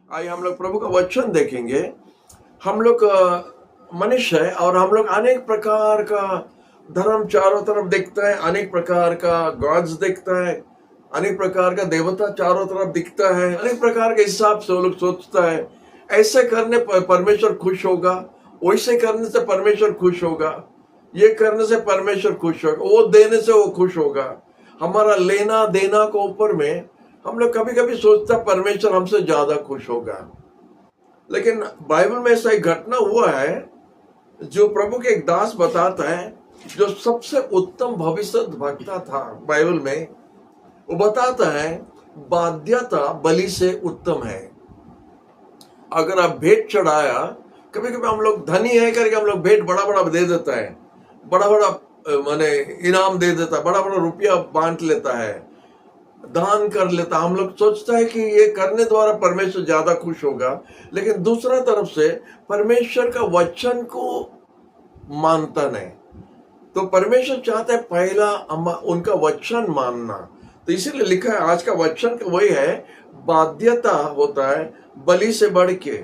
आइए हम लोग प्रभु का वचन देखेंगे। हम लोग मनुष्य है और हम लोग अनेक प्रकार का धर्म चारों तरफ देखता है, अनेक प्रकार का गॉड्स देखता है, अनेक प्रकार का देवता चारों तरफ दिखता है, अनेक प्रकार के हिसाब से वो लोग सोचता है। ऐसे करने पर परमेश्वर खुश होगा, वैसे करने से परमेश्वर खुश होगा, ये करने से परमेश्वर खुश होगा, वो देने से वो खुश होगा। हमारा लेना देना को ऊपर में हम लोग कभी कभी सोचता परमेश्वर हमसे ज्यादा खुश होगा। लेकिन बाइबल में ऐसा एक घटना हुआ है जो प्रभु के एक दास बताता है, जो सबसे उत्तम भविष्य वक्ता था बाइबल में। वो बताता है बाध्यता बलि से उत्तम है। अगर आप भेंट चढ़ाया, कभी कभी हम लोग धनी है करके हम लोग भेंट बड़ा बड़ा दे देता है, बड़ा बड़ा माने इनाम दे देता है, बड़ा बड़ा रुपया बांट लेता है, दान कर लेता। हम लोग सोचता है कि ये करने द्वारा परमेश्वर ज्यादा खुश होगा। लेकिन दूसरा तरफ से परमेश्वर का वचन को मानता नहीं। तो परमेश्वर चाहता है पहला उनका वचन मानना। तो इसीलिए लिखा है आज का वचन वही है, बाध्यता होता है बलि से बढ़ के,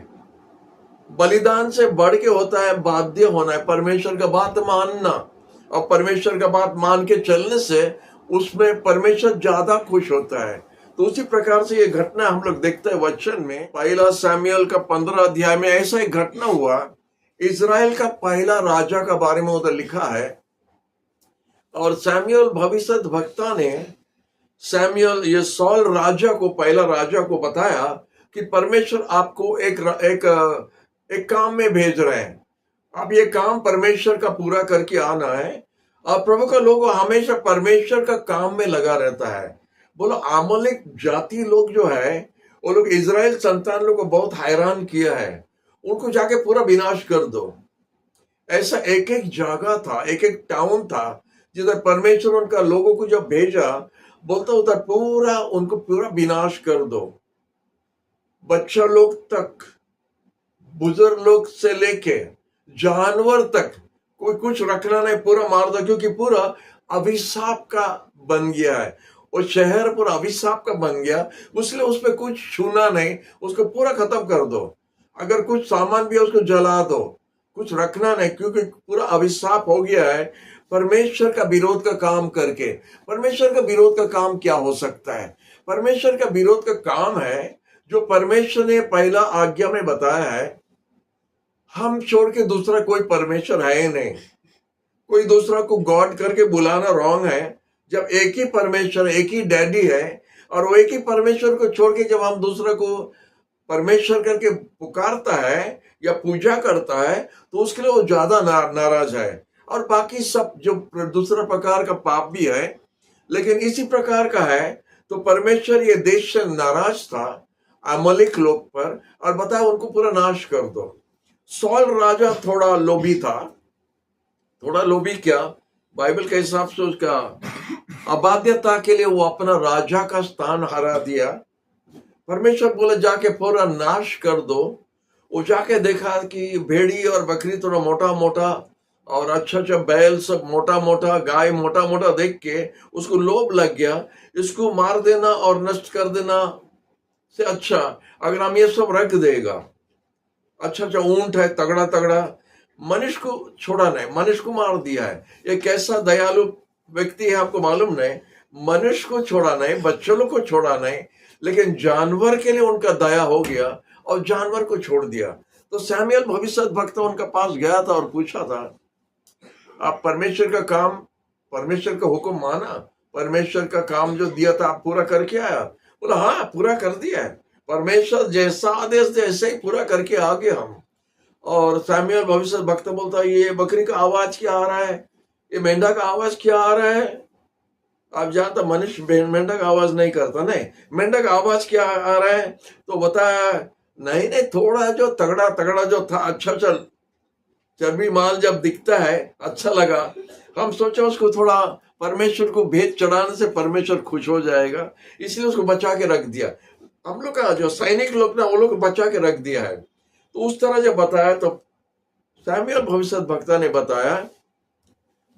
बलिदान से बढ़ के होता है बाध्य होना है परमेश्वर का बात मानना। और परमेश्वर का बात मान के चलने से उसमें परमेश्वर ज्यादा खुश होता है। तो उसी प्रकार से ये घटना हम लोग देखते हैं वचन में। पहला सैमुएल का 15 अध्याय में ऐसा एक घटना हुआ। इजराइल का पहला राजा का बारे में उधर लिखा है। और सैमुएल भविष्य वक्ता ने सैमुएल ये सॉल राजा को, पहला राजा को बताया कि परमेश्वर आपको एक काम में भेज रहे हैं। अब ये काम परमेश्वर का पूरा करके आना है। और प्रभु का लोग हमेशा परमेश्वर का काम में लगा रहता है। बोलो आमलिक जाति लोग जो है, वो लोग इजराइल संतान लोग को बहुत हैरान किया है, उनको जाके पूरा विनाश कर दो। ऐसा एक एक जगह था, एक एक टाउन था जिधर परमेश्वर उनका लोगों को जब भेजा, बोलता उधर पूरा उनको पूरा विनाश कर दो। बच्चा लोग तक, बुजुर्ग लोग से लेके जानवर तक, कोई कुछ रखना नहीं, पूरा मार दो। क्योंकि पूरा अभिशाप का बन गया है, वो शहर पूरा अभिशाप का बन गया। इसलिए उस पर कुछ छूना नहीं, उसको पूरा खत्म कर दो। अगर कुछ सामान भी है उसको जला दो, कुछ रखना नहीं, क्योंकि पूरा अभिशाप हो गया है परमेश्वर का विरोध का काम करके। परमेश्वर का विरोध का काम क्या हो सकता है? परमेश्वर का विरोध का काम है जो परमेश्वर ने पहला आज्ञा में बताया है, हम छोड़ के दूसरा कोई परमेश्वर है ही नहीं। कोई दूसरा को गॉड करके बुलाना रॉन्ग है। जब एक ही परमेश्वर, एक ही डैडी है, और वो एक ही परमेश्वर को छोड़ के जब हम दूसरा को परमेश्वर करके पुकारता है या पूजा करता है, तो उसके लिए वो ज्यादा नाराज है। और बाकी सब जो दूसरा प्रकार का पाप भी है, लेकिन इसी प्रकार का है। तो परमेश्वर ये देश से नाराज था अमलिक लोग पर, और बताया उनको पूरा नाश कर दो। सॉल राजा थोड़ा लोभी था। थोड़ा लोभी क्या, बाइबल के हिसाब से उसका अबाध्यता के लिए वो अपना राजा का स्थान हरा दिया। परमेश्वर बोले जाके पूरा नाश कर दो। वो जाके देखा कि भेड़ी और बकरी थोड़ा मोटा मोटा और अच्छा अच्छा बैल सब मोटा मोटा, गाय मोटा मोटा देख के उसको लोभ लग गया। इसको मार देना और नष्ट कर देना से अच्छा अगर हम ये सब रख देगा, अच्छा अच्छा ऊंट है तगड़ा तगड़ा, मनुष्य को छोड़ा नहीं, मनुष्य को मार दिया है। ये कैसा दयालु व्यक्ति है हमको मालूम नहीं। मनुष्य को छोड़ा नहीं, बच्चों को छोड़ा नहीं, लेकिन जानवर के लिए उनका दया हो गया और जानवर को छोड़ दिया। तो सैमुएल भविष्य वक्ता उनका पास गया था और पूछा था, आप परमेश्वर का काम, परमेश्वर का हुक्म माना, परमेश्वर का काम जो दिया था आप पूरा करके आया? बोला हाँ पूरा कर दिया है, परमेश्वर जैसा आदेश दे ऐसे ही पूरा करके आ गए हम। और सैमुएल भविष्य वक्ता बोलता है, ये बकरी का आवाज क्या आ रहा है, ये मेंढा का आवाज क्या आ रहा है? आप जानता मनुष्य मेंढा का आवाज नहीं करता, नहीं, मेंढा का आवाज क्या आ रहा है? तो बताया नहीं नहीं, थोड़ा जो तगड़ा तगड़ा जो था, अच्छा चल चर्बी माल जब दिखता है अच्छा लगा, हम सोचा उसको थोड़ा परमेश्वर को भेंट चढ़ाने से परमेश्वर खुश हो जाएगा, इसलिए उसको बचा के रख दिया। हम लोग का जो सैनिक लोग ना, वो लोग बचा के रख दिया है। तो उस तरह जब बताया तो सैमुएल भविष्य वक्ता ने बताया,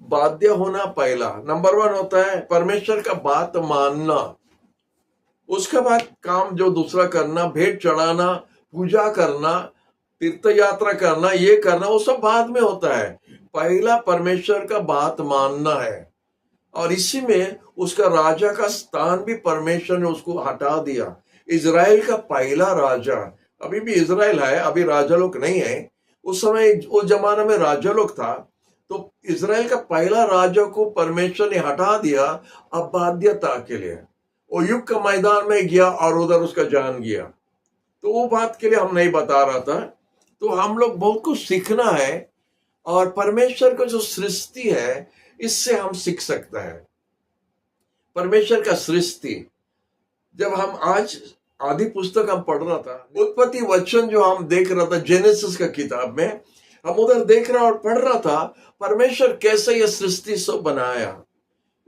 बाध्य होना पहला नंबर 1 होता है, परमेश्वर का बात मानना। उसके बाद काम जो दूसरा करना, भेंट चढ़ाना, पूजा करना, तीर्थ यात्रा करना, ये करना, वो सब बाद में होता है। पहला परमेश्वर का बात मानना है। और इसी में उसका राजा का स्थान भी परमेश्वर ने उसको हटा दिया। इज़राइल का पहला राजा, अभी भी इज़राइल है, अभी राजा लोग नहीं है, उस समय उस जमाने में राजा लोग था। तो इज़राइल का पहला राजा को परमेश्वर ने हटा दिया अबाध्यता के लिए। वो युग का मैदान में गया और उधर उसका जान गया। तो वो बात के लिए हम नहीं बता रहा था। तो हम लोग बहुत कुछ सीखना है, और परमेश्वर का जो सृष्टि है इससे हम सीख सकते हैं। परमेश्वर का सृष्टि, जब हम आज आदि पुस्तक हम पढ़ रहा था, उत्पत्ति वचन जो हम देख रहा था जेनेसिस का किताब में, हम उधर देख रहा और पढ़ रहा था परमेश्वर कैसे ये सृष्टि सब बनाया,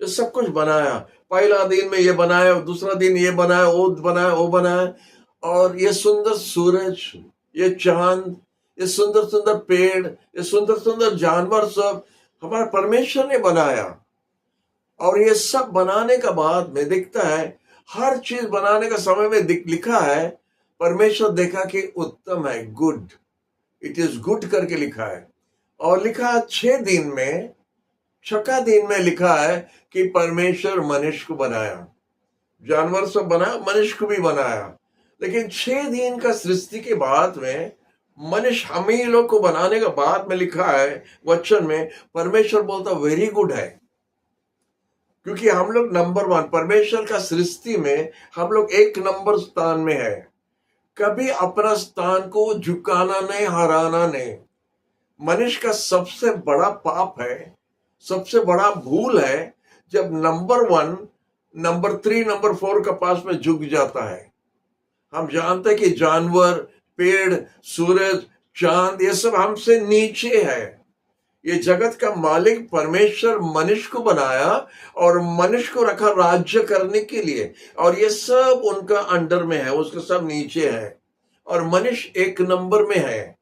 ये सब कुछ बनाया। पहला दिन में ये बनाया, दूसरा दिन ये बनाया, वो बनाया, वो बनाया, और ये सुंदर सूरज, ये चांद, ये सुंदर सुंदर पेड़, ये सुंदर सुंदर जानवर, सब हमारा परमेश्वर ने बनाया। और ये सब बनाने का बाद में दिखता है, हर चीज बनाने का समय में लिखा है परमेश्वर देखा कि उत्तम है, गुड, इट इज गुड करके लिखा है। और लिखा है 6 दिन में, 6 दिन में लिखा है कि परमेश्वर मनुष्य को बनाया, जानवर सब बनाया, मनुष्य को भी बनाया। लेकिन 6 दिन का सृष्टि के बाद में, मनुष्य हम ही लोग को बनाने का बाद में लिखा है वचन में, परमेश्वर बोलता वेरी गुड है। क्योंकि हम लोग नंबर 1, परमेश्वर का सृष्टि में हम लोग 1 नंबर स्थान में है। कभी अपना स्थान को झुकाना नहीं, हराना नहीं। मनुष्य का सबसे बड़ा पाप है, सबसे बड़ा भूल है जब नंबर 1, नंबर 3, नंबर 4 का पास में झुक जाता है। हम जानते हैं कि जानवर, पेड़, सूरज, चांद, ये सब हमसे नीचे है। ये जगत का मालिक परमेश्वर मनुष्य को बनाया और मनुष्य को रखा राज्य करने के लिए, और ये सब उनका अंडर में है, उसका सब नीचे है, और मनुष्य 1 नंबर में है।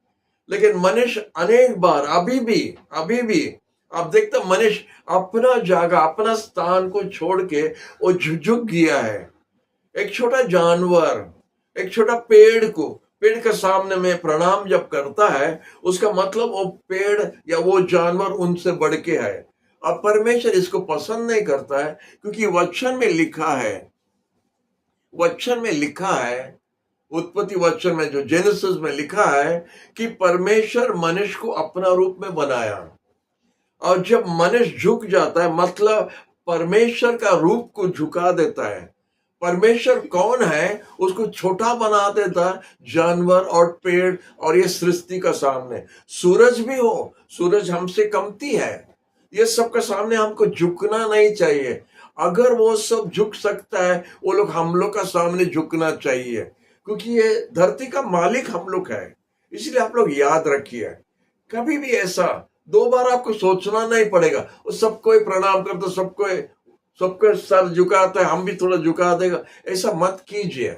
लेकिन मनुष्य अनेक बार, अभी भी आप देखते मनुष्य अपना जगह, अपना स्थान को छोड़ के वो झुक गया है। एक छोटा जानवर, एक छोटा पेड़ के सामने में प्रणाम जब करता है, उसका मतलब वो पेड़ या वो जानवर उनसे बढ़ के है। अब परमेश्वर इसको पसंद नहीं करता है, क्योंकि वचन में लिखा है, उत्पत्ति वचन में जो जेनेसिस में लिखा है कि परमेश्वर मनुष्य को अपना रूप में बनाया। और जब मनुष्य झुक जाता है, मतलब परमेश्वर का रूप को झुका देता है। परमेश्वर कौन है उसको छोटा बना देता जानवर और पेड़ और ये सृष्टि का सामने। सूरज भी हो, सूरज हमसे कमती है, ये सब के सामने हमको झुकना नहीं चाहिए। अगर वो सब झुक सकता है, वो लोग हम लोग का सामने झुकना चाहिए, क्योंकि ये धरती का मालिक हम लोग है। इसलिए आप लोग याद रखिए, कभी भी ऐसा 2 बार आपको सोचना नहीं पड़ेगा। वो सबको प्रणाम करता, सबको सर झुकाता है, हम भी थोड़ा झुका देगा, ऐसा मत कीजिए।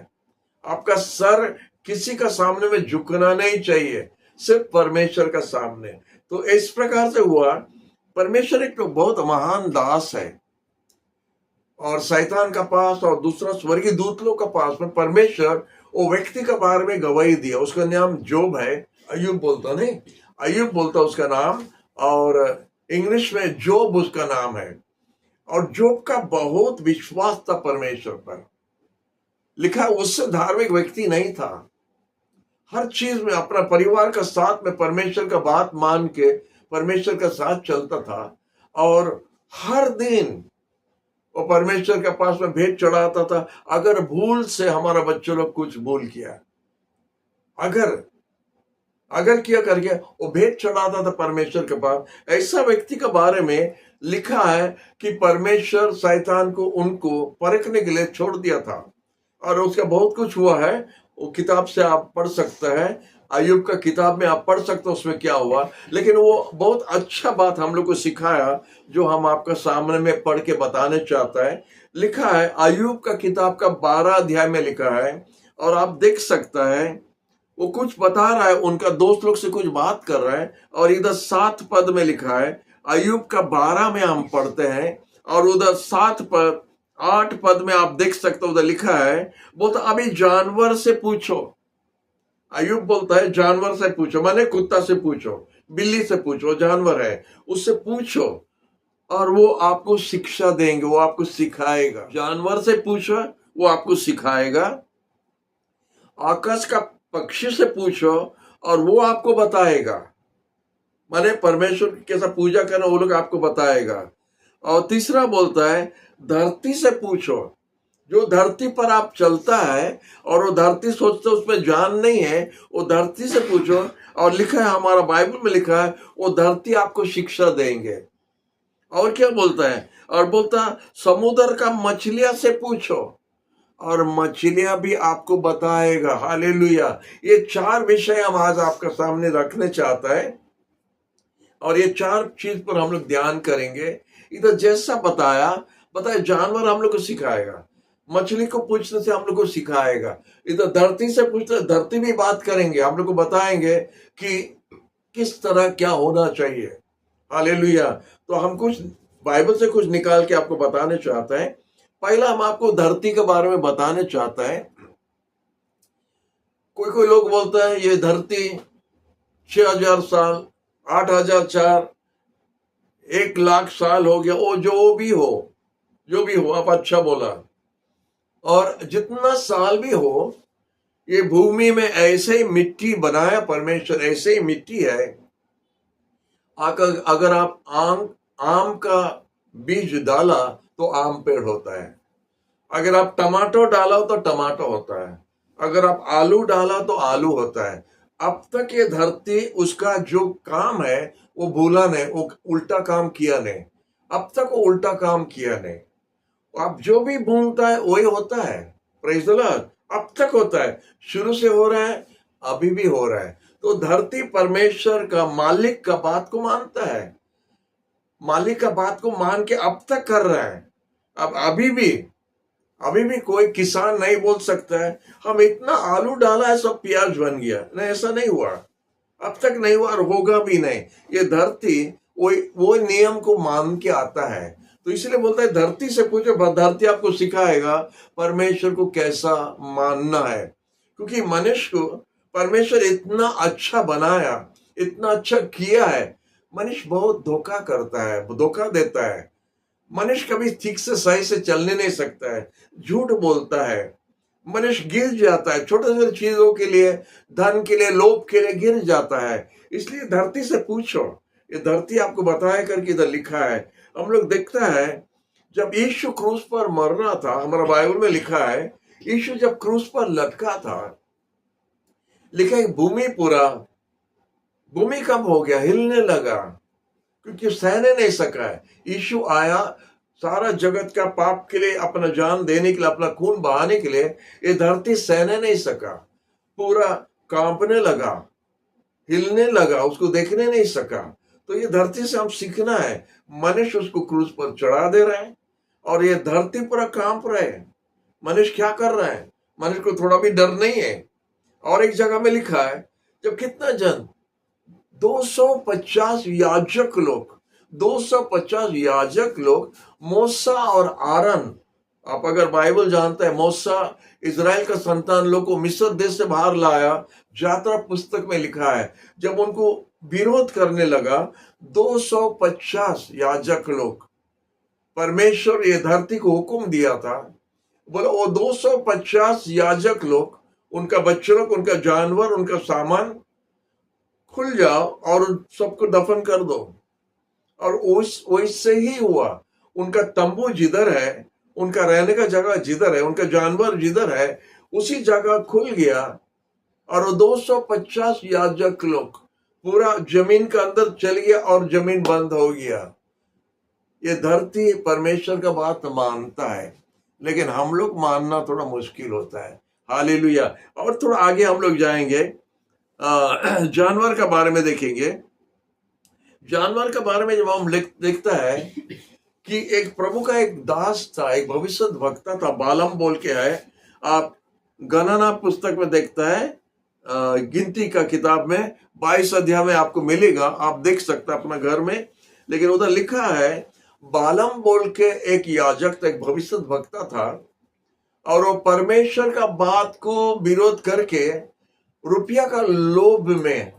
आपका सर किसी का सामने में झुकना नहीं चाहिए, सिर्फ परमेश्वर का सामने। तो इस प्रकार से हुआ, परमेश्वर एक तो बहुत महान दास है, और शैतान का पास और दूसरा स्वर्गीय दूत लोग का पास में परमेश्वर वो व्यक्ति के बारे में गवाही दिया। उसका नाम जोब है, अय्यूब बोलता नहीं, अय्यूब बोलता उसका नाम, और इंग्लिश में जोब उसका नाम है। और जोब का बहुत विश्वास था परमेश्वर पर। लिखा उससे धार्मिक व्यक्ति नहीं था, हर चीज में अपना परिवार का साथ में परमेश्वर का बात मान के परमेश्वर का साथ चलता था, और हर दिन वो परमेश्वर के पास में भेंट चढ़ाता था। अगर भूल से हमारा बच्चों लोग कुछ भूल किया, अगर किया करके वो भेंट चढ़ाता था परमेश्वर के पास। ऐसा व्यक्ति के बारे में लिखा है कि परमेश्वर शैतान को उनको परखने के लिए छोड़ दिया था, और उसका बहुत कुछ हुआ है। वो किताब से आप पढ़ सकते हैं, अय्यूब का किताब में आप पढ़ सकते हो उसमें क्या हुआ। लेकिन वो बहुत अच्छा बात हम लोग को सिखाया, जो हम आपका सामने में पढ़ के बताने चाहता है। लिखा है अय्यूब का किताब का 12 अध्याय में लिखा है, और आप देख सकता है वो कुछ बता रहा है, उनका दोस्त लोग से कुछ बात कर रहा है। और इधर 7 पद में लिखा है, अय्यूब का 12 में हम पढ़ते हैं, और उधर 8 पद में आप देख सकते हो, उधर लिखा है, बोलता अभी जानवर से पूछो, अयुब बोलता है जानवर से पूछो, माने कुत्ता से पूछो, बिल्ली से पूछो, जानवर है उससे पूछो और वो आपको शिक्षा देंगे, वो आपको सिखाएगा। जानवर से पूछो, वो आपको सिखाएगा। आकाश का पक्षी से पूछो और वो आपको बताएगा, माने परमेश्वर की कैसा पूजा करना वो लोग आपको बताएगा। और तीसरा बोलता है धरती से पूछो, जो धरती पर आप चलता है और वो धरती सोचते उसमें जान नहीं है, वो धरती से पूछो। और लिखा है, हमारा बाइबल में लिखा है, वो धरती आपको शिक्षा देंगे। और क्या बोलता है, और बोलता समुद्र का मछलियां से पूछो और मछलियां भी आपको बताएगा। हालेलुया। ये 4 विषय हम आज आपका सामने रखने चाहता है और ये 4 चीज पर हम लोग ध्यान करेंगे। इधर जैसा बताया जानवर हम लोग को सिखाएगा, मछली को पूछने से हम लोग को सिखाएगा, इधर धरती से पूछते धरती भी बात करेंगे, हम लोग को बताएंगे कि किस तरह क्या होना चाहिए। हालेलुया। तो हम कुछ बाइबल से कुछ निकाल के आपको बताने चाहते हैं। पहला हम आपको धरती के बारे में बताने चाहते हैं। कोई कोई लोग बोलता है ये धरती 6000 साल, 8004, 1,00,000 साल हो गया। वो जो भी हो आप अच्छा बोला। और जितना साल भी हो, ये भूमि में ऐसे ही मिट्टी बनाया परमेश्वर, ऐसे ही मिट्टी है। अगर आप आम का बीज डाला तो आम पेड़ होता है, अगर आप टमाटो डाला तो टमाटो होता है, अगर आप आलू डाला तो आलू होता है। अब तक ये धरती उसका जो काम है वो भूला नहीं, वो उल्टा काम किया नहीं। अब तक वो उल्टा काम किया नहीं। अब जो भी भूलता है वही होता है। Praise the Lord. अब तक होता है, शुरू से हो रहा है, अभी भी हो रहा है। तो धरती परमेश्वर का, मालिक का बात को मानता है, मालिक का बात को मान के अब तक कर रहा है। अब अभी भी कोई किसान नहीं बोल सकता है हम इतना आलू डाला है सब प्याज बन गया। नहीं, ऐसा नहीं हुआ, अब तक नहीं हुआ और होगा भी नहीं। ये धरती वो नियम को मान के आता है। तो इसलिए बोलता है धरती से पूछो, धरती आपको सिखाएगा परमेश्वर को कैसा मानना है। क्योंकि मनुष्य को परमेश्वर इतना अच्छा बनाया, इतना अच्छा किया है। मनुष्य बहुत धोखा करता है, धोखा देता है। मनुष्य कभी ठीक से सही से चलने नहीं सकता है, झूठ बोलता है, मनुष्य गिर जाता है छोटे छोटे चीजों के लिए, धन के लिए, लोभ के लिए गिर जाता है। इसलिए धरती से पूछो, ये धरती आपको बताया करके इधर लिखा है। हम लोग देखता है जब यीशु क्रूस पर मरना था, हमारा बाइबल में लिखा है यीशु जब क्रूस पर लटका था, लिखा है भूमि कब हो गया, हिलने लगा, क्योंकि सहने नहीं सका है। यीशु आया सारा जगत का पाप के लिए, अपना जान देने के लिए, अपना खून बहाने के लिए। ये धरती सहने नहीं सका, पूरा कांपने लगा, हिलने लगा, उसको देखने नहीं सका। तो ये धरती से हम सीखना है। मनुष्य उसको क्रूस पर चढ़ा दे रहे हैं और ये धरती पूरा कांप रहे हैं। मनुष्य क्या कर रहा है, मनुष्य को थोड़ा भी डर नहीं है। और एक जगह में लिखा है जब कितना जन 250 याजक लोग, 250 याजक लोग, मूसा और आरन, आप अगर बाइबल जानते हैं, मूसा इजराइल का संतान लोग को मिस्र देश से बाहर लाया, यात्रा पुस्तक में लिखा है। जब उनको विरोध करने लगा 250 याजक लोग, परमेश्वर ये धरती को हुक्म दिया था, बोलो वो 250 याजक लोग, उनका बच्चों, उनका जानवर, उनका सामान खुल जाओ और सबको दफन कर दो। और वैसे ही हुआ। उनका तंबू जिधर है, उनका रहने का जगह जिधर है, उनका जानवर जिधर है, उसी जगह खुल गया। और वो 250 याजक लोग पूरा जमीन के अंदर चल गया और जमीन बंद हो गया। ये धरती परमेश्वर का बात मानता है, लेकिन हम लोग मानना थोड़ा मुश्किल होता है। हालेलुया। और थोड़ा आगे हम लोग जाएंगे, जानवर का बारे में देखेंगे। जानवर के बारे में जब हम देखता है कि एक प्रभु का एक दास था, एक भविष्य वक्ता था, बालम बोल के है। आप गणना पुस्तक में देखता है, गिनती का किताब में 22 अध्याय में आपको मिलेगा, आप देख सकते हैं अपना घर में। लेकिन उधर लिखा है बालम बोल के एक याजक था, एक भविष्य वक्ता था, और वो परमेश्वर का बात को विरोध करके रुपया का लोभ में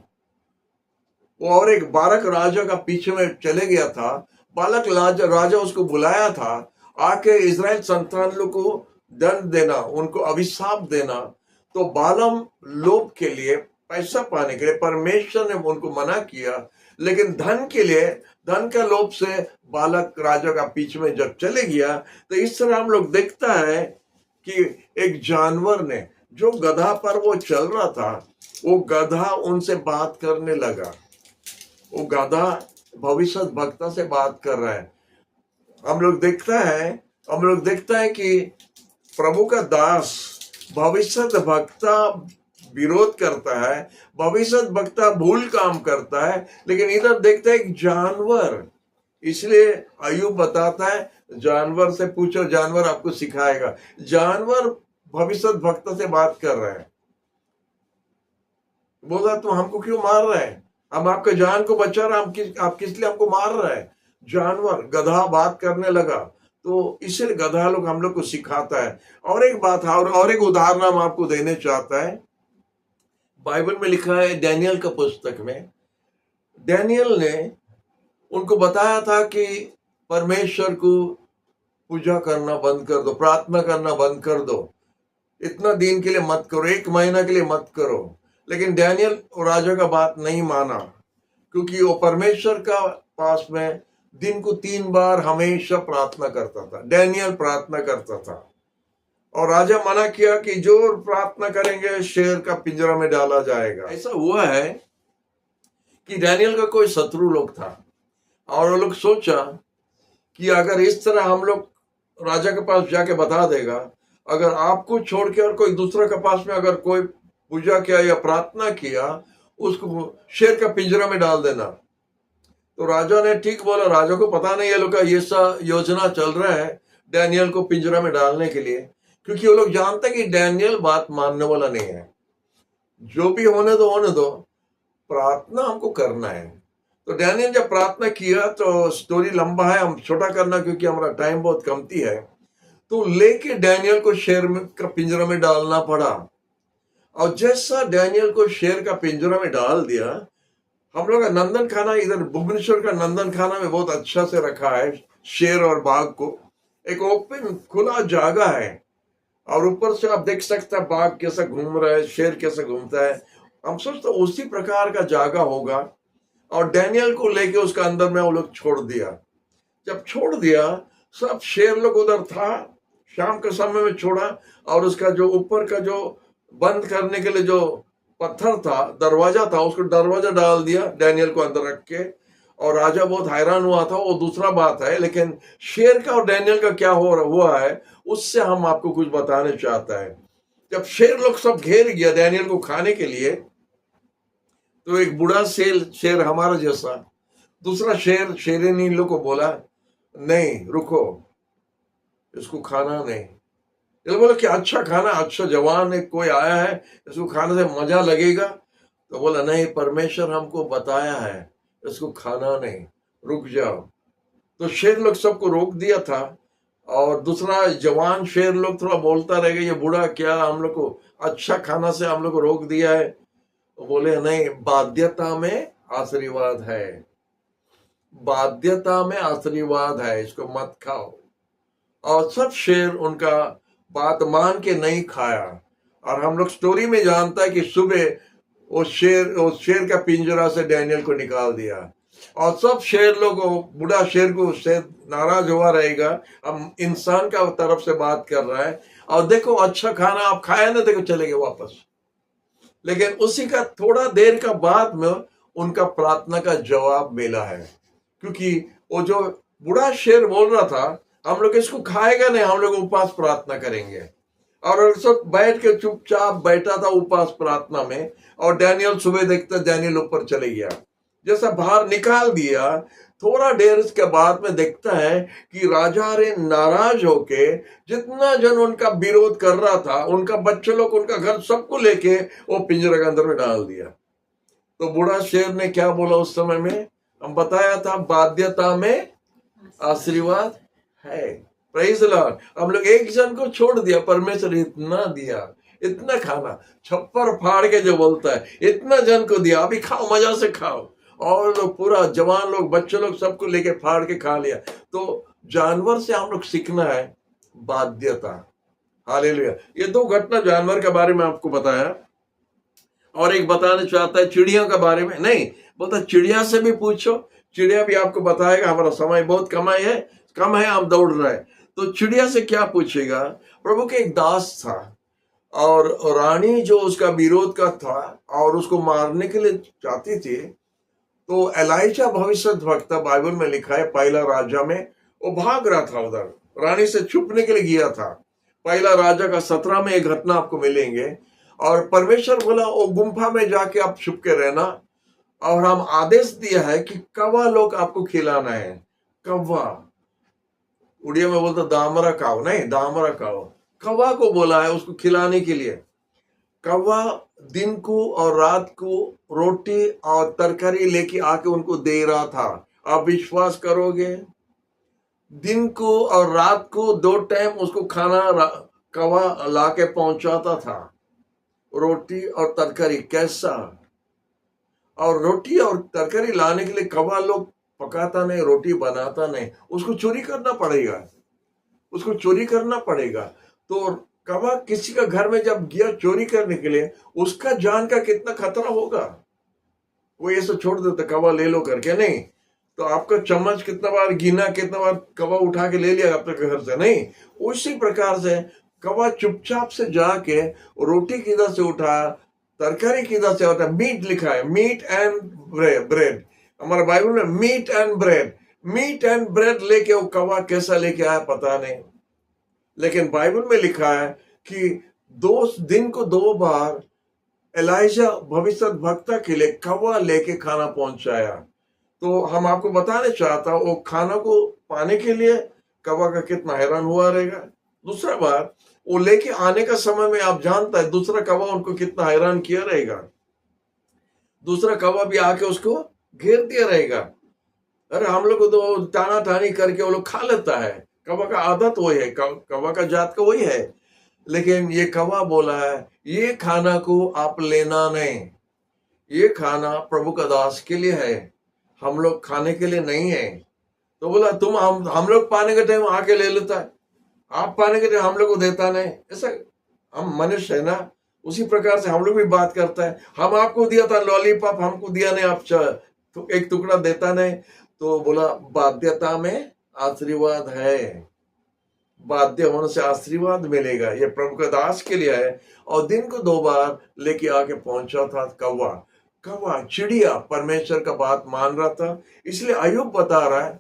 वो और एक बालक राजा का पीछे में चले गया था। बालक राजा उसको बुलाया था, आके इजराइल संतान लोग को दंड देना, उनको अभिशाप देना। तो बालम लोभ के लिए, पैसा पाने के लिए परमेश्वर ने उनको मना किया, लेकिन धन के लिए, धन का लोभ से बालक राजा का पीछे में जब चले गया, तो इस तरह हम लोग देखता है कि एक जानवर ने, जो गधा पर वो चल रहा था, वो गधा उनसे बात करने लगा। वो गधा भविष्य वक्ता से बात कर रहा है। हम लोग देखता है कि प्रभु का दास भविष्य वक्ता विरोध करता है, भविष्य वक्ता भूल काम करता है, लेकिन इधर देखता है एक जानवर। इसलिए अय्यूब बताता है, जानवर से पूछो, जानवर आपको सिखाएगा। जानवर भविष्य वक्ता से बात कर रहा है, बोला तुम हमको क्यों मार रहे हैं, हम आपके जान को बचा रहे हैं, आप किस लिए हमको मार रहे हैं। जानवर, गधा बात करने लगा। तो इसलिए गधा लोग हम लोग को सिखाता है। और एक बात है, और एक उदाहरण हम आपको देने चाहता है। बाइबल में लिखा है, डैनियल का पुस्तक में, डैनियल ने उनको बताया था कि परमेश्वर को पूजा करना बंद कर दो, प्रार्थना करना बंद कर दो, इतना दिन के लिए मत करो, 1 महीना के लिए मत करो। लेकिन डैनियल राजा का बात नहीं माना, क्योंकि वो परमेश्वर का पास में दिन को 3 बार हमेशा प्रार्थना करता था। डैनियल प्रार्थना करता था, और राजा मना किया कि जो प्रार्थना करेंगे शेर का पिंजरा में डाला जाएगा। ऐसा हुआ है कि डैनियल का कोई शत्रु लोग था, और वो लोग सोचा कि अगर इस तरह हम लोग राजा के पास जाके बता देगा, अगर आपको छोड़ के और कोई दूसरा के पास में अगर कोई पूजा किया या प्रार्थना किया, उसको शेर का पिंजरा में डाल देना। तो राजा ने ठीक बोला। राजा को पता नहीं है लोग का ये सा योजना चल रहा है डैनियल को पिंजरा में डालने के लिए, क्योंकि वो लोग जानते हैं कि डैनियल बात मानने वाला नहीं है। जो भी होने दो, प्रार्थना हमको करना है। तो डैनियल जब प्रार्थना किया, तो स्टोरी लंबा है, हम छोटा करना क्योंकि हमारा टाइम बहुत कमती है। तो लेके डैनियल को शेर का पिंजरा में डालना पड़ा। और जैसा डैनियल को शेर का पिंजरा में डाल दिया, हम लोग का नंदन खाना, इधर भुवनेश्वर का नंदन खाना में बहुत अच्छा से रखा है शेर और बाघ को। एक ओपन खुला जगह है, और ऊपर से आप देख सकते हैं बाघ कैसा घूम रहा है, शेर कैसा घूमता है। हम सोचते उसी प्रकार का जगह होगा। और डैनियल को लेके उसका अंदर में वो लोग छोड़ दिया। जब छोड़ दिया, सब शेर लोग उधर था, शाम के समय में छोड़ा, और उसका जो ऊपर का जो बंद करने के लिए जो पत्थर था, दरवाजा था, उसको दरवाजा डाल दिया डैनियल को अंदर रख के। और राजा बहुत हैरान हुआ था, वो दूसरा बात है। लेकिन शेर का और डैनियल का क्या हुआ है, उससे हम आपको कुछ बताने चाहता है। जब शेर लोग सब घेर गया डैनियल को खाने के लिए, तो एक बूढ़ा शेर हमारा जैसा, दूसरा शेरनी लोग को बोला, नहीं रुको, इसको खाना नहीं। ये बोला कि अच्छा खाना, अच्छा जवान है, कोई आया है, इसको खाने से मजा लगेगा। तो बोला नहीं, परमेश्वर हमको बताया है इसको खाना नहीं, रुक जाओ। तो शेर लोग सबको रोक दिया था, और दूसरा जवान शेर लोग थोड़ा बोलता रहेगा, ये बूढ़ा क्या हम लोग को अच्छा खाना से हम लोग को रोक दिया है। तो बोले नहीं, बाध्यता में आशीर्वाद है, बाध्यता में आशीर्वाद है, इसको मत खाओ। और सब शेर उनका बात मान के नहीं खाया। और हम लोग स्टोरी में जानता है कि सुबह वो शेर का पिंजरा से डैनियल को निकाल दिया, और सब शेर लोग, बूढ़ा शेर को उससे नाराज हुआ रहेगा, हम इंसान का तरफ से बात कर रहा है, और देखो अच्छा खाना आप खाया ना, देखो चले गए वापस। लेकिन उसी का थोड़ा देर का बाद में उनका प्रार्थना का जवाब मिला है, क्योंकि वो जो बूढ़ा शेर बोल रहा था, हम लोग इसको खाएगा नहीं, हम लोग उपवास प्रार्थना करेंगे। और सब बैठ के चुपचाप बैठा था उपवास प्रार्थना में। और डैनियल सुबह देखता, डैनियल ऊपर चले गया, जैसा बाहर निकाल दिया, थोड़ा देर के बाद में देखता है कि राजा रे नाराज होके जितना जन उनका विरोध कर रहा था, उनका बच्चे लोग, उनका घर, सबको लेके वो पिंजरे के अंदर में डाल दिया। तो बूढ़ा शेर ने क्या बोला उस समय में, हम बताया था, बाध्यता में आशीर्वाद है। Praise the Lord. हम लोग एक जन को छोड़ दिया, परमेश्वर इतना दिया, इतना खाना, छप्पर फाड़ के जो बोलता है, इतना जन को दिया, अभी खाओ, मजा से खाओ। और लोग पूरा जवान लोग, बच्चे लोग सबको लेके फाड़ के खा लिया। तो जानवर से हम लोग सीखना है बाध्यता। हालेलुया। ये दो घटना जानवर के बारे में आपको बताया, और एक बताना चाहता है चिड़ियों के बारे में। नहीं, बोलता चिड़िया से भी पूछो, चिड़िया भी आपको बताएगा। हमारा समय बहुत कम है, हम दौड़ रहे हैं। तो चिड़िया से क्या पूछेगा? प्रभु के एक दास था, और रानी जो उसका विरोध का था और उसको मारने के लिए चाहती थी। तो एलाइजा भविष्यद्वक्ता, बाइबल में लिखा है पहला राजा में, वो भाग रहा था उधर, रानी से छुपने के लिए गया था। पहला राजा का 17 में एक घटना आपको मिलेंगे। और परमेश्वर बोला वो गुम्फा में जाके आप छुप के रहना, और हम आदेश दिया है कि कौवा लोग आपको खिलाना है। कौवा, उड़िया में बोलता दामरा काव, नहीं दामरा काव, कौवा को बोला है उसको खिलाने के लिए। कौवा दिन को और रात को रोटी और तरकारी लेके आके उनको दे रहा था। आप विश्वास करोगे, दिन को और रात को 2 टाइम उसको खाना कौवा लाके पहुंचाता था, रोटी और तरकारी। कैसा? और रोटी और तरकारी लाने के लिए कौवा लोग पकाता नहीं, रोटी बनाता नहीं, उसको चोरी करना पड़ेगा। तो कौवा किसी का घर में जब गया चोरी करने के लिए, उसका जान का कितना खतरा होगा। कोई ऐसा छोड़ देता कौवा ले लो करके? नहीं। तो आपका चम्मच कितना बार गिना, कितना बार कौवा उठा के ले लिया अपने घर से? नहीं। उसी प्रकार से कौवा चुपचाप से जाके रोटी किधर से उठा, तरकारी किधर से होता है? मीट लिखा है, मीट एंड ब्रेड। हमारा बाइबल में मीट एंड ब्रेड लेके वो कौवा कैसा लेके आया पता नहीं, लेकिन बाइबल में लिखा है कि 2 दिन को 2 बार एलाइजा भविष्यद्वक्ता के लिए कौवा लेके खाना पहुंचाया। तो हम आपको बताने चाहता हूं, वो खाना को पाने के लिए कौवा का कितना हैरान हुआ रहेगा। दूसरा बार वो लेके आने का समय में आप जानता है दूसरा कौवा उनको कितना हैरान किया रहेगा। दूसरा कौवा भी आके उसको घेर दिया रहेगा। अरे हम लोग को तो टाना टानी करके वो लोग खा लेता है, कौवा का आदत वही है, कौवा का जात का वही है। लेकिन ये कौवा बोला है ये खाना को आप लेना नहीं, ये खाना प्रभु का दास के लिए है, हम लोग खाने के लिए नहीं है। तो बोला तुम हम लोग पाने के टाइम आके ले लेता है, आप पाने के टाइम हम लोग को देता नहीं। ऐसा हम मनुष्य है ना, उसी प्रकार से हम लोग भी बात करता है। हम आपको दिया था लॉलीपॉप, हमको दिया नहीं, आप तो एक टुकड़ा देता नहीं। तो बोला बाध्यता में आशीर्वाद है, बाध्य होने से आशीर्वाद मिलेगा, ये प्रभु का दास के लिए है। और दिन को 2 बार लेके आके पहुंचा था कौवा चिड़िया परमेश्वर का बात मान रहा था। इसलिए अय्यूब बता रहा है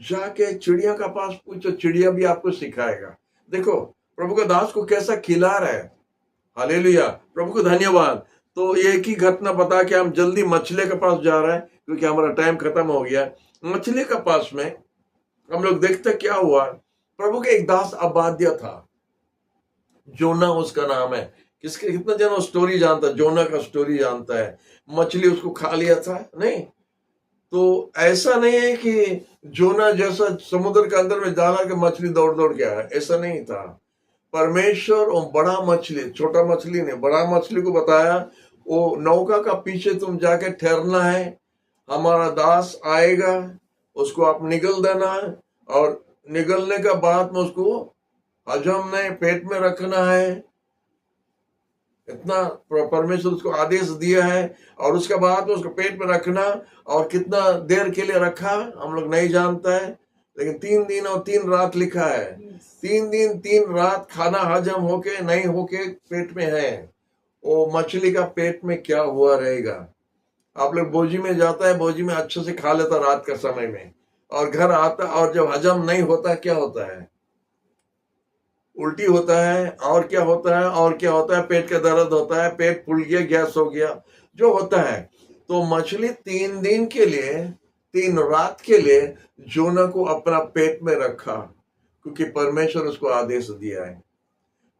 जाके चिड़िया का पास पूछो, चिड़िया भी आपको सिखाएगा। देखो प्रभु का दास को कैसा खिला रहा है। हालेलुया, प्रभु को धन्यवाद। तो एक ही घटना बता के हम जल्दी मछली के पास जा रहे हैं क्योंकि हमारा टाइम खत्म हो गया। मछली के पास में हम लोग देखते क्या हुआ। प्रभु के एक दास अबाध्य था, जोना उसका नाम है। कितना जन स्टोरी जानता है, जोना का स्टोरी जानता है। मछली उसको खा लिया था? नहीं। तो ऐसा नहीं है कि जोना जैसा समुद्र के अंदर में डाला कि मछली दौड़ दौड़ के आया, ऐसा नहीं था। परमेश्वर और बड़ा मछली, छोटा मछली ने बड़ा मछली को बताया वो नौका का पीछे तुम जाके ठहरना है, हमारा दास आएगा, उसको आप निगल देना है, और निगलने का बाद में उसको हजम नहीं, पेट में रखना है। इतना परमेश्वर उसको आदेश दिया है। और उसके बाद उसको पेट में रखना, और कितना देर के लिए रखा हम लोग नहीं जानता है, लेकिन 3 दिन और 3 रात लिखा है। 3 दिन 3 रात खाना हजम होके नहीं होके पेट में है। वो मछली का पेट में क्या हुआ रहेगा। आप लोग भोजी में जाता है, भोजी में अच्छे से खा लेता रात का समय में, और घर आता और जब हजम नहीं होता क्या होता है? उल्टी होता है, और क्या होता है, पेट का दर्द होता है, पेट फूल गया, गैस हो गया, जो होता है। तो मछली 3 दिन के लिए 3 रात के लिए जोना को अपना पेट में रखा क्योंकि परमेश्वर उसको आदेश दिया है।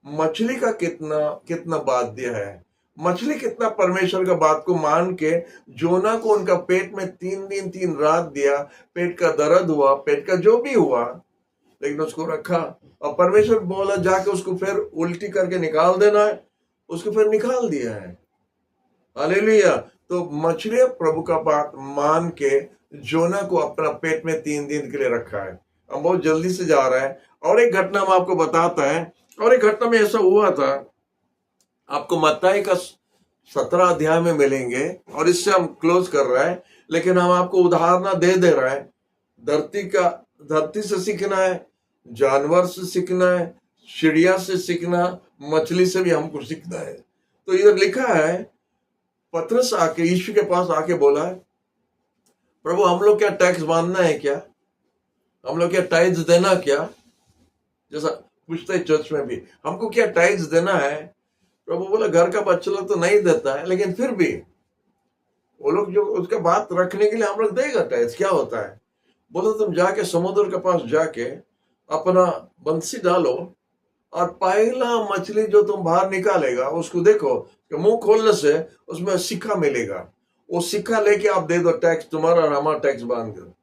मछली का कितना बाध्य है, मछली कितना परमेश्वर का बात को मान के जोना को उनका पेट में 3 दिन 3 रात दिया। पेट का दर्द हुआ, पेट का जो भी हुआ, लेकिन उसको रखा। और परमेश्वर बोला जाके उसको फिर उल्टी करके निकाल देना है। उसको फिर निकाल दिया है। हालेलुया। तो मछली प्रभु का बात मान के जोना को अपना पेट में 3 दिन के लिए रखा है। हम बहुत जल्दी से जा रहा है। और एक घटना हम आपको बताता है। और एक घटना में ऐसा हुआ था, आपको मत्ताई का 17 अध्याय में मिलेंगे, और इससे हम क्लोज कर रहे हैं। लेकिन हम आपको उदाहरण दे रहा है। धरती से सीखना है, जानवर से सीखना है, चिड़िया से सीखना, मछली से भी हमको सीखना है। तो इधर लिखा है, पतरस आके यीशु के पास आके बोला है, प्रभु हम लोग क्या टैक्स बांधना है क्या? हम लोग क्या टाइज देना क्या? जैसा पूछते हैं चर्च में भी, हमको क्या टाइज देना है? प्रभु बोला घर का बच्चा तो नहीं देता है, लेकिन फिर भी वो लोग जो उसका बात रखने के लिए हम लोग देगा टाइज। क्या होता है? बोला तुम जाके समुद्र के पास जाके अपना बंसी डालो, और पहला मछली जो तुम बाहर निकालेगा उसको देखो कि मुंह खोलने से उसमें सिक्का मिलेगा। वो सिक्का लेके आप दे दो, टैक्स तुम्हारा और हमारा टैक्स बांध दो।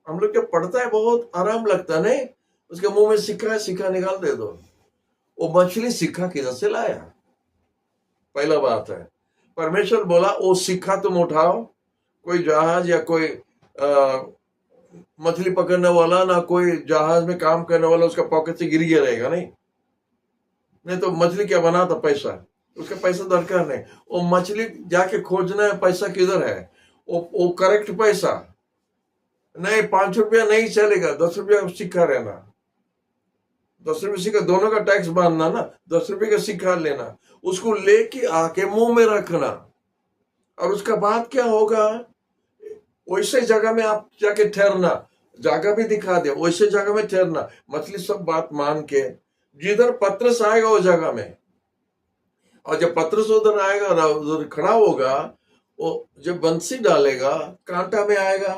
हम लोग क्या पढ़ता है, बहुत आराम लगता है नहीं? उसके मुंह में सिक्का है, सिक्का निकाल दे दो। वो मछली सिक्का किधर से लाया? पहला बात है। परमेश्वर बोला वो सिक्का तुम उठाओ, कोई जहाज या कोई मछली पकड़ने वाला ना कोई जहाज में काम करने वाला उसका पॉकेट से गिर गया रहेगा नहीं तो मछली क्या बनाता? पैसा, उसका पैसा दरकार नहीं। वो मछली जाके खोजना है, पैसा किधर है? वो करेक्ट पैसा नहीं, 5 रुपया नहीं चलेगा, 10 रुपया सिक्का रहना। 10 रुपये सिक्का, दोनों का टैक्स बांधना ना, 10 रुपये का सिक्का लेना, उसको लेके आके मुंह में रखना। और उसका बाद क्या होगा? वैसे जगह में आप जाके ठहरना, जगह भी दिखा दे, वैसे जगह में ठहरना। मछली सब बात मान के जिधर पतरस आएगा वो जगह में, और जब पतरस उधर आएगा, उधर खड़ा होगा, वो जब बंसी डालेगा कांटा में आएगा।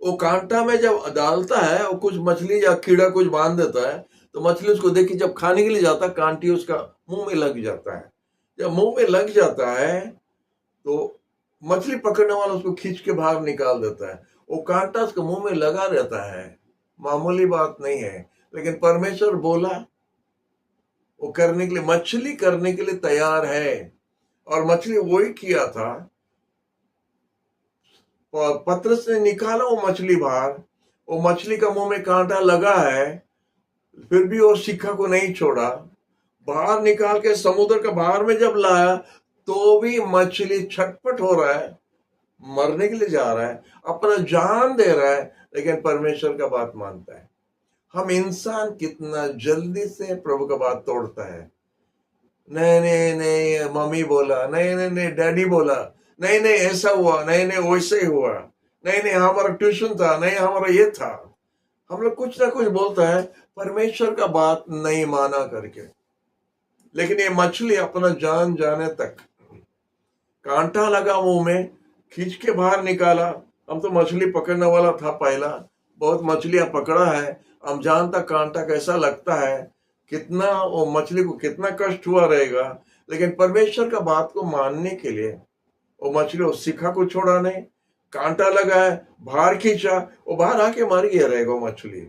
वो कांटा में जब डालता है, वो कुछ मछली या कीड़ा कुछ बांध देता है, तो मछली उसको देखी जब खाने के लिए जाता, कांटी उसका मुंह में लग जाता है। जब मुंह में लग जाता है तो मछली पकड़ने वाला उसको खींच के बाहर निकाल देता है। वो कांटा उसके मुंह में लगा रहता है, मामूली बात नहीं है। लेकिन परमेश्वर बोला वो करने के लिए, मछली करने के लिए तैयार है। और मछली वही किया था। पतरस ने निकाला वो मछली बाहर, वो मछली का मुंह में कांटा लगा है, फिर भी वो सिक्का को नहीं छोड़ा। बाहर निकाल के समुद्र का बाहर में जब लाया तो भी मछली छटपट हो रहा है, मरने के लिए जा रहा है, अपना जान दे रहा है, लेकिन परमेश्वर का बात मानता है। हम इंसान कितना जल्दी से प्रभु का बात तोड़ता है। नहीं नहीं नहीं, मम्मी बोला, नहीं नहीं नहीं, डैडी बोला, नहीं नहीं ऐसा हुआ, नहीं नहीं वैसे ही हुआ, नहीं नहीं हमारा ट्यूशन था, नहीं हमारा ये था। हम लोग कुछ ना कुछ बोलता है परमेश्वर का बात नहीं माना करके। लेकिन ये मछली अपना जान जाने तक, कांटा लगा मुंह में, खींच के बाहर निकाला। हम तो मछली पकड़ने वाला था पहला, बहुत मछलियां पकड़ा है, हम जानता कांटा कैसा लगता है, कितना वो मछली को कितना कष्ट हुआ रहेगा। लेकिन परमेश्वर का बात को मानने के लिए वो मछली वो सिक्का को छोड़ा नहीं, कांटा लगा है, बाहर खींचा, वो बाहर आके मर गया रहेगा। वो मछली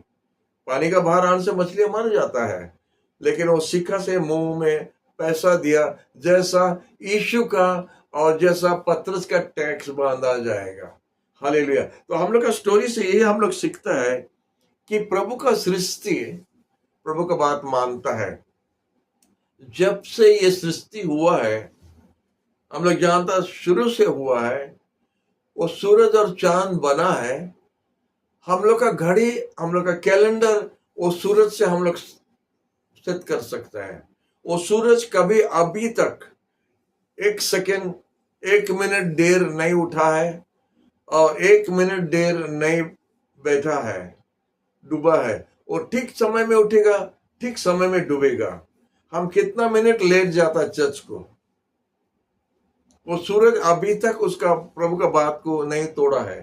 पानी का बाहर आने से मछली मर जाता है, लेकिन वो सिक्का से मुंह में पैसा दिया, जैसा यीशु का और जैसा पतरस का टैक्स बांधा जाएगा। हालेलुया। तो हम लोग का स्टोरी से ये हम लोग सीखता है कि प्रभु का सृष्टि प्रभु का बात मानता है। जब से ये सृष्टि हुआ है, हम लोग जानता शुरू से हुआ है, वो सूरज और चांद बना है। हम लोग का घड़ी, हम लोग का कैलेंडर वो सूरज से हम लोग सेट कर सकते हैं। वो सूरज कभी अभी तक 1 सेकेंड 1 मिनट देर नहीं उठा है, और 1 मिनट देर नहीं बैठा है, डूबा है। वो ठीक समय में उठेगा, ठीक समय में डूबेगा। हम कितना मिनट लेट जाता चर्च को, वो सूरज अभी तक उसका प्रभु का बात को नहीं तोड़ा है।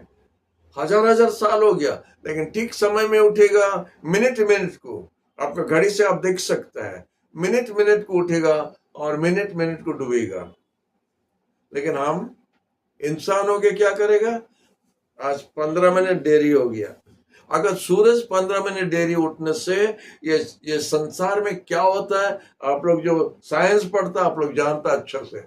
हजार साल हो गया, लेकिन ठीक समय में उठेगा। मिनट मिनट को आपका घड़ी से आप देख सकता है, मिनट मिनट को उठेगा और मिनट मिनट को डूबेगा। लेकिन हम इंसान हो के क्या करेगा? आज 15 मिनट देरी हो गया, अगर सूरज 15 मिनट देरी उठने से ये संसार में क्या होता है, आप लोग जो साइंस पढ़ता आप लोग जानता अच्छे से।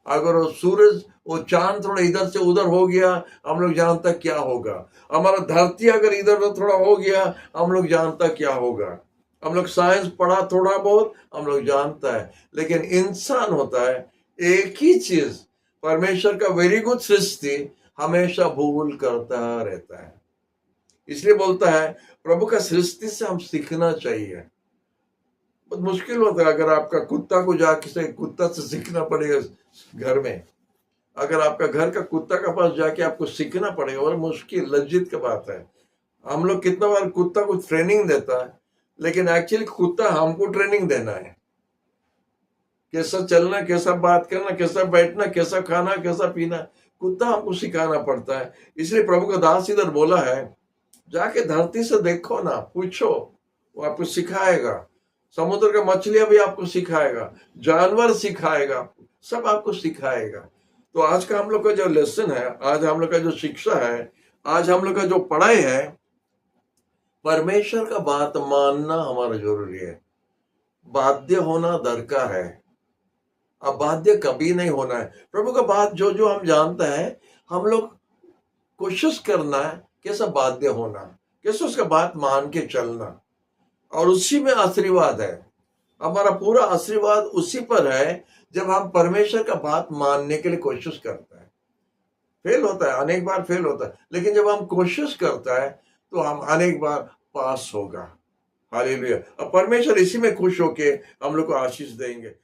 अगर वो सूरज, वो चांद थोड़ा इधर से उधर हो गया, हम लोग जानता क्या होगा। हमारा धरती अगर इधर उधर थोड़ा हो गया, हम लोग जानता क्या होगा। हम लोग साइंस पढ़ा थोड़ा बहुत, हम लोग जानता है। लेकिन इंसान होता है, एक ही चीज, परमेश्वर का वेरी गुड सृष्टि हमेशा भूल करता रहता है। इसलिए बोलता है प्रभु का सृष्टि से हम सीखना चाहिए। बहुत मुश्किल होता है अगर आपका कुत्ता को जाके कुत्ता से सीखना पड़ेगा घर में। अगर आपका घर का कुत्ता के पास जाके आपको सीखना पड़ेगा, और मुश्किल, लज्जित की बात है। हम लोग कितना बार कुत्ता को ट्रेनिंग देता है, लेकिन एक्चुअली कुत्ता हमको ट्रेनिंग देना है। कैसा चलना, कैसा बात करना, कैसा बैठना, कैसा खाना, कैसा पीना, कुत्ता हमको सिखाना पड़ता है। इसलिए प्रभु का दास इधर बोला है, जाके धरती से देखो ना, पूछो, वो आपको सिखाएगा। समुद्र का मछलियां भी आपको सिखाएगा, जानवर सिखाएगा, सब आपको सिखाएगा। तो आज का हम लोग का जो लेसन है, आज हम लोग का जो शिक्षा है, आज हम लोग का जो पढ़ाई है, परमेश्वर का बात मानना हमारा जरूरी है। बाध्य होना दरकार है। अब बाध्य कभी नहीं होना है। प्रभु का बात जो जो हम जानते हैं, हम लोग कोशिश करना है कैसा बाध्य होना, कैसे उसका बात मान के चलना, और उसी में आशीर्वाद है। हमारा पूरा आशीर्वाद उसी पर है जब हम परमेश्वर का बात मानने के लिए कोशिश करते हैं। फेल होता है, अनेक बार फेल होता है, लेकिन जब हम कोशिश करता है तो हम अनेक बार पास होगा। हालेलुया। अब परमेश्वर इसी में खुश होके हम लोग को आशीष देंगे।